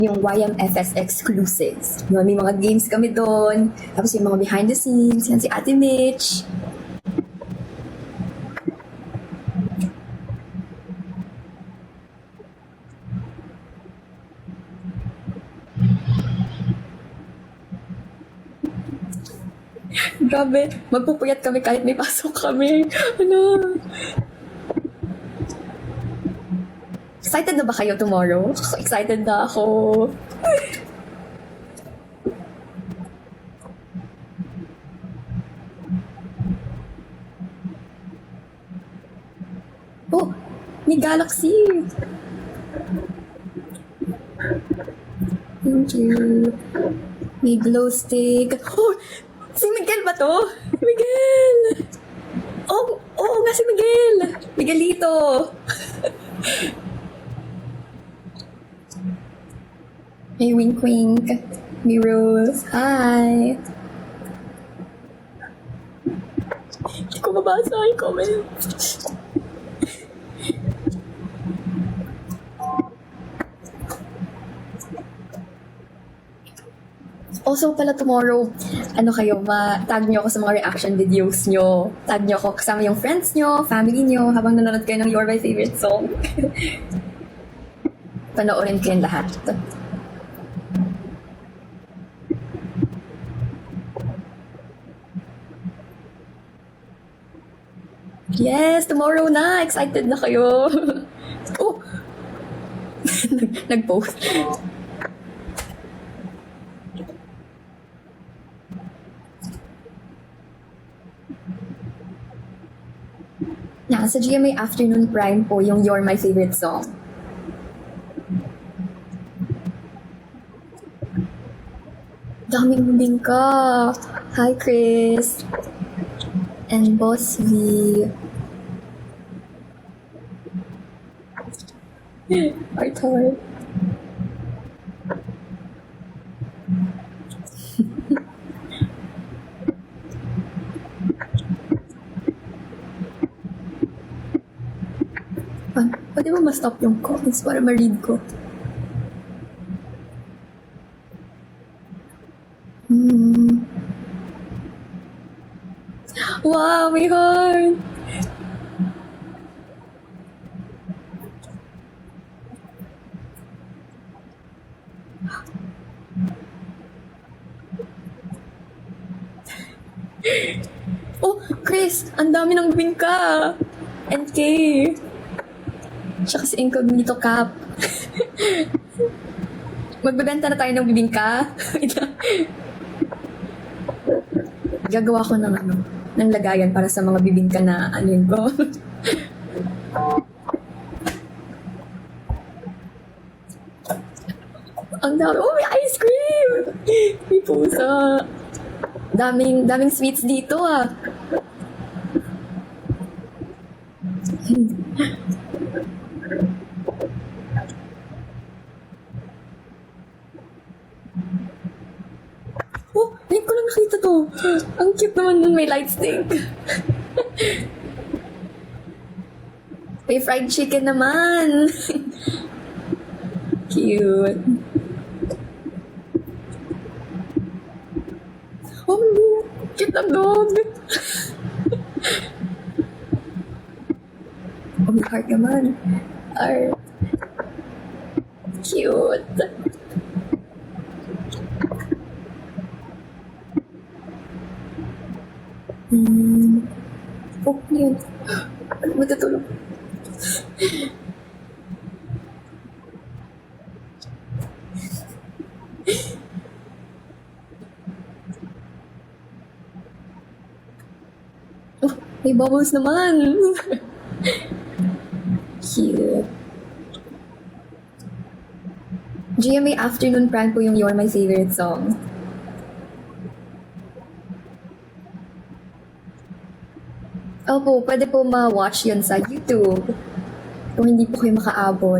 yung YMFS exclusives. Yun, may mga games kami doon. Tapos yung mga behind the scenes, yan si Ate Mitch. Grabe, magpupuyat kami kahit may pasok kami. Ano? Excited na ba kayo tomorrow? Excited na ako. Oh, may Galaxy. Thank you. May glow stick. Oh, si Miguel ba to? Miguel! Oh, nga si Miguel! Miguelito! May wink-wink. May Rose. Hi! Hindi ko mabasa yung comment. Also pala tomorrow, ano kayo, tag nyo ako sa mga reaction videos nyo. Tag nyo ako kasama yung friends nyo, family nyo, habang nanonood kayo ng You're My Favorite Song. Panoorin ko yung lahat. Yes, tomorrow na! Excited na kayo! Oh! Nag-post. Sa GMA Afternoon Prime po yung You're My Favorite Song. Daming bingka. Hi, Chris. And Boss V. Arthur. Pwede mo ma-stop yung comments para ma-read ko? Wow, may heart! Oh, Chris! Ang dami ng bingka! NK! Tsaka si Incognito Cap. Magbebenta na tayo ng bibingka. Gagawa ko ng lagayan para sa mga bibingka na anin ko. Ang dami. Oh, may ice cream! May pusa. Daming sweets dito ah. Oh, ngayon ko lang nakita to. Ang cute naman nun, may light stick. May fried chicken naman. Cute. Oh, cute ang dog. Oh, may heart naman. Heart. Cute. Oh, yun. Matutulog. Oh, may bubbles naman. Cute. GMA Afternoon Prime po yung You're My Favorite Song. Opo, pwede po ma-watch yun sa YouTube. Kung hindi po kayo makaabot.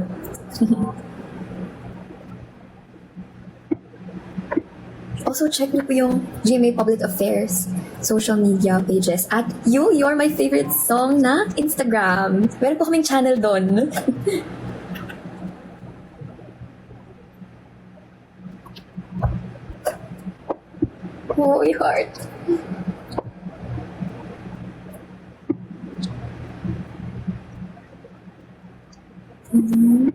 Also, check niyo po yung GMA Public Affairs social media pages at You're My Favorite Song na Instagram. Meron po kaming channel doon. Hoy, heart. Mhm.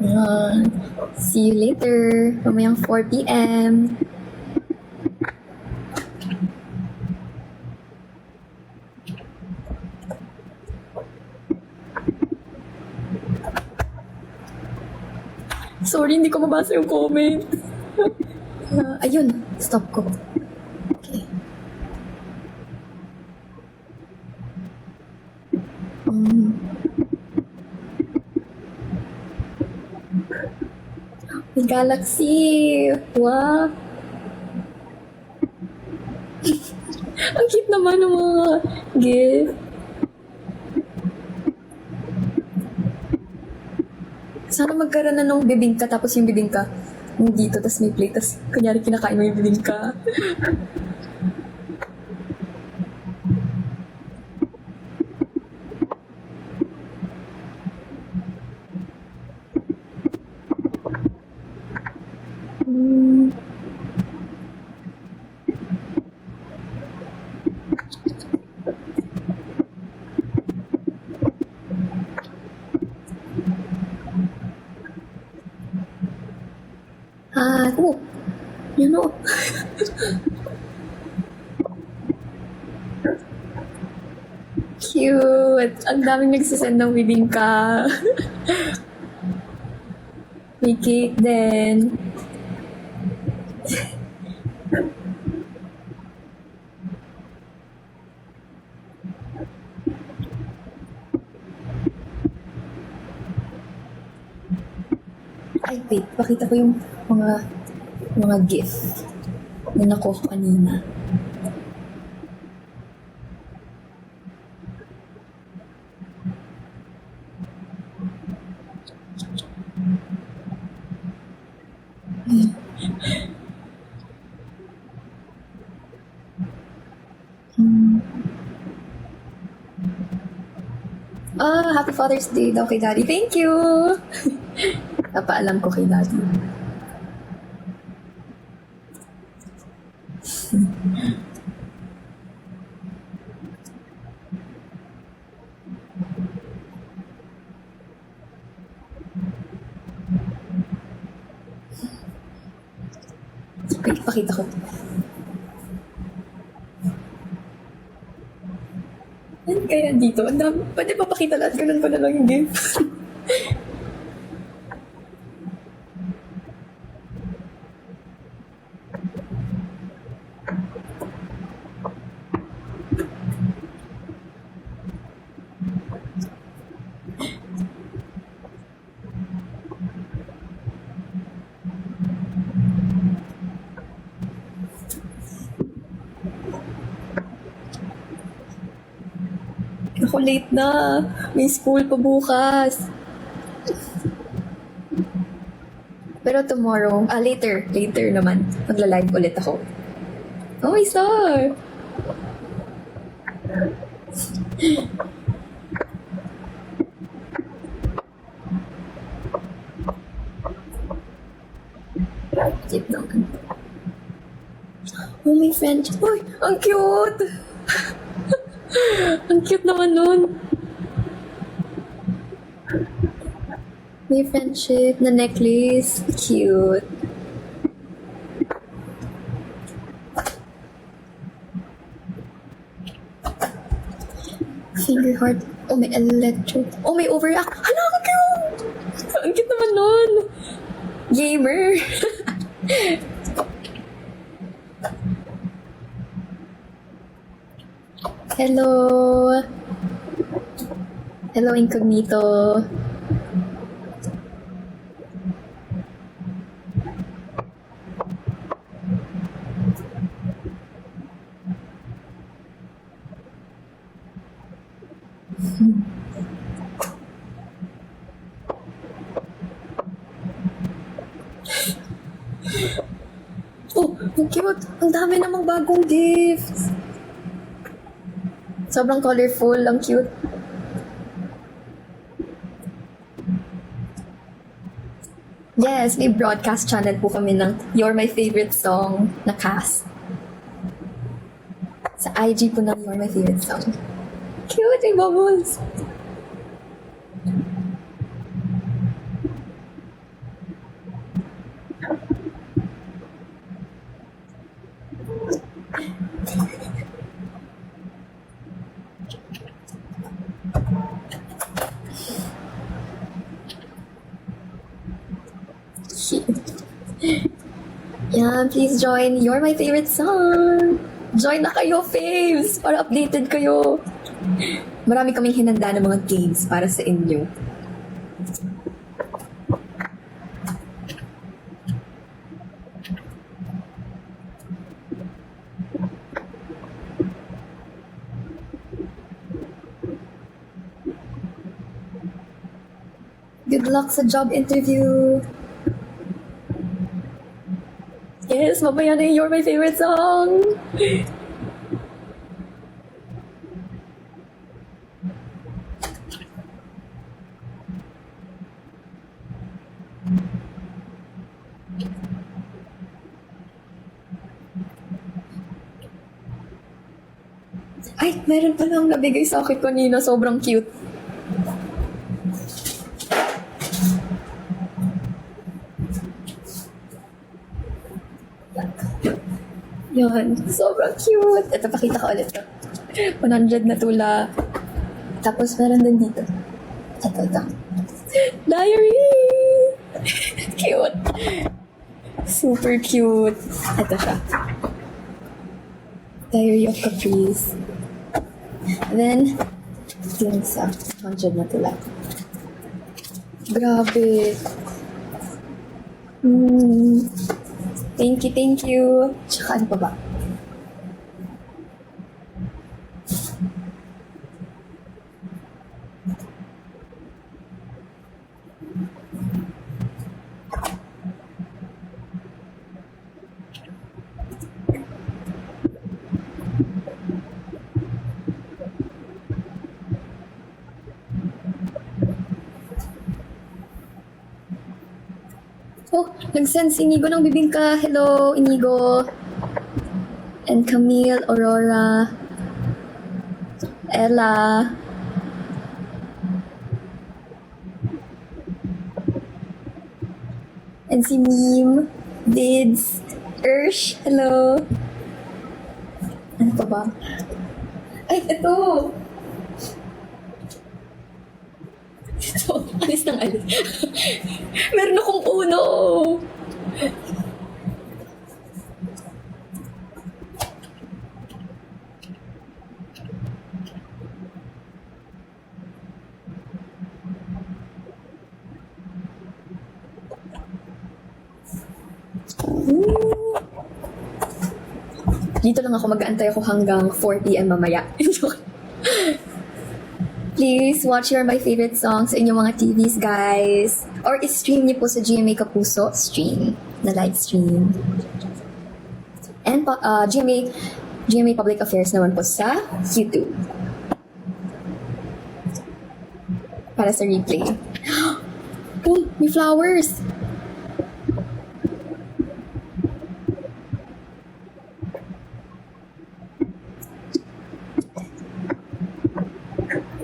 Yan. See you later. Mamayang 4 p.m. Sorry, hindi ko mabasa yung comment. Ayun, stop ko. Okay. May galaxy! Wow! Ang cute naman ng mga gift. Sana magkaroon na nung bibingka, tapos yung bibingka dito, tapos may plate, tapos kunyari kinakain mo yung bibingka. Oh, you know. Cute. Ang daming nagsasend ng bibingka. May cake din. Ay, wait. Pakita ko yung mga gift na nakuha ko kanina. Happy Father's Day daw kay Daddy. Thank you! Napaalam ko kay Daddy. Wait, pakita ko. Ano kaya dito? Ang dami. Pwede pa pakita lahat. Ganun ko na lang yung gift. Ako late na. May school pa bukas. Pero tomorrow, later naman, magla-live ulit ako. Oh, may star! Tip naman. Oh, may friend. Uy, ang cute! Ang cute naman nun. May friendship na necklace. Cute. Finger heart. Oh, may electro. Oh, may overact. Hala, ang cute! Ang cute naman nun. Gamer. Hello. Hello, incognito. Oh, ang cute. Ang dami namang bagong gifts. Sobrang colorful, ang cute. Yes, may broadcast channel po kami ng You're My Favorite Song na cast. Sa IG po ng You're My Favorite Song. Cute, may bubbles. Yan, please join You're My Favorite Song. Join na kayo, faves, para updated kayo. Marami kaming hinanda ng mga games para sa inyo. Good luck sa job interview. Yes, mamaya na yung You're My Favorite Song. Ay, meron palang nabigay sa akin kanina. Sobrang cute. Yan. Sobrang cute. Ito, pakita ko ulit to. 100 na tula. Tapos, meron din dito. Ito. Diary! Cute. Super cute. Ito siya. Diary of Caprice. Then, din sa 100 na tula. Grabe. Thank you. Tsaka ano pa ba? Oh, nag-send si Inigo ng bibingka. Hello, Inigo. And Camille, Aurora, Ella. And si Meme, Dids, Ursh, hello. Ano pa ba? Ay, ito! Ito, alis ng alis. Meron akong uno! Dito lang ako, mag-aantay ako hanggang 4 p.m. mamaya. Please watch Your My Favorite Songs sa inyong mga TVs, guys. Or stream niyo po sa GMA Kapuso stream, na live stream. And GMA Public Affairs naman po sa YouTube. Para sa replay. Oh, may flowers!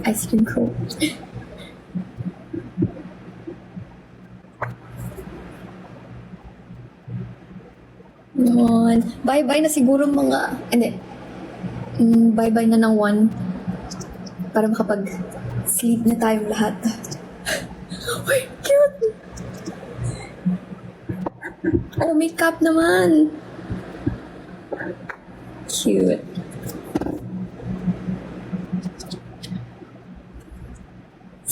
Ice cream cone. Yun. Bye-bye na siguro mga... Hindi. Bye-bye na ng 1. Para makapag-sleep na tayong lahat. Uy, cute! Oh, makeup naman! Cute.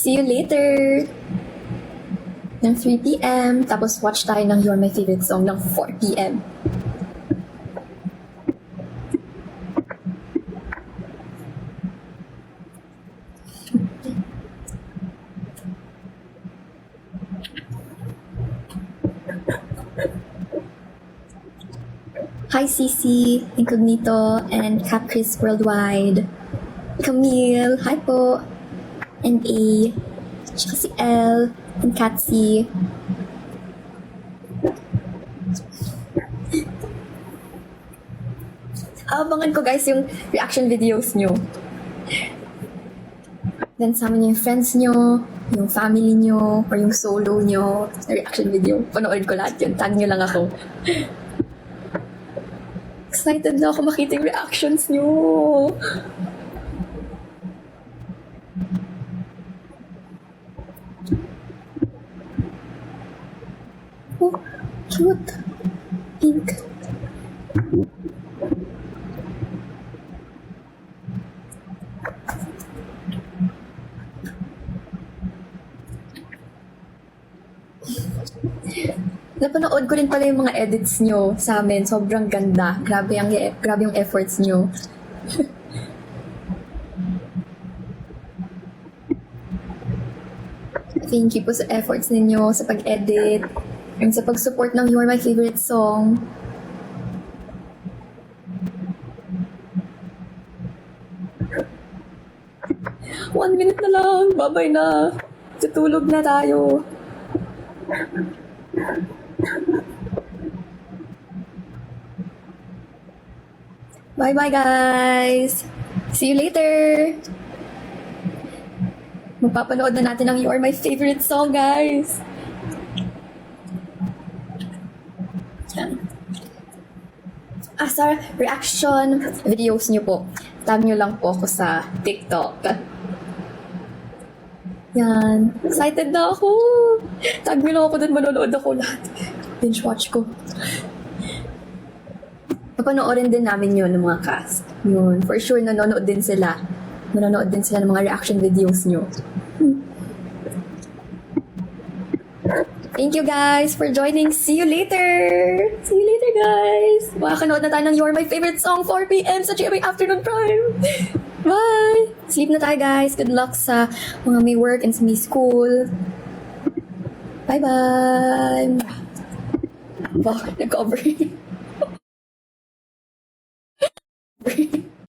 See you later! Ng 3 p.m. Tapos watch tayo ng You're My Favorite Song ng 4 p.m. Hi CC, Incognito, and Cap Chris Worldwide. Camille, hi po. And A. Tsaka si L. And Katsy. Abangan ko guys yung reaction videos nyo. Then sama nyo yung friends nyo, yung family nyo, or yung solo nyo na reaction video. Panood ko lahat yun. Tag nyo lang ako. Excited na ako makita yung reactions nyo. Oh, cute. Pink. Napanood ko rin pala yung mga edits nyo sa amin. Sobrang ganda. Grabe yung efforts nyo. Thank you po sa efforts ninyo, sa pag-edit, and sa pag-support ng You Are My Favorite Song. One minute na lang. Bye-bye na. Tutulog na tayo. Bye-bye, guys! See you later! Magpapanood na natin ang You Are My Favorite Song, guys! Yan. Sa reaction videos nyo po, tag nyo lang po ako sa TikTok. Yan. Excited na ako! Tag nyo lang ako dun, manonood ako lahat. Binge watch ko. Papanoorin din namin yun ng mga cast. Yun. For sure, nanonood din sila. Manonood din sila ng mga reaction videos nyo. Thank you guys for joining. See you later! See you later, guys! Makakanood na tayo ng You Are My Favorite Song 4 p.m. sa GMA Afternoon Prime. Bye! Sleep na tayo, guys. Good luck sa mga may work and sa may school. Bye-bye! Wow, nag-cover.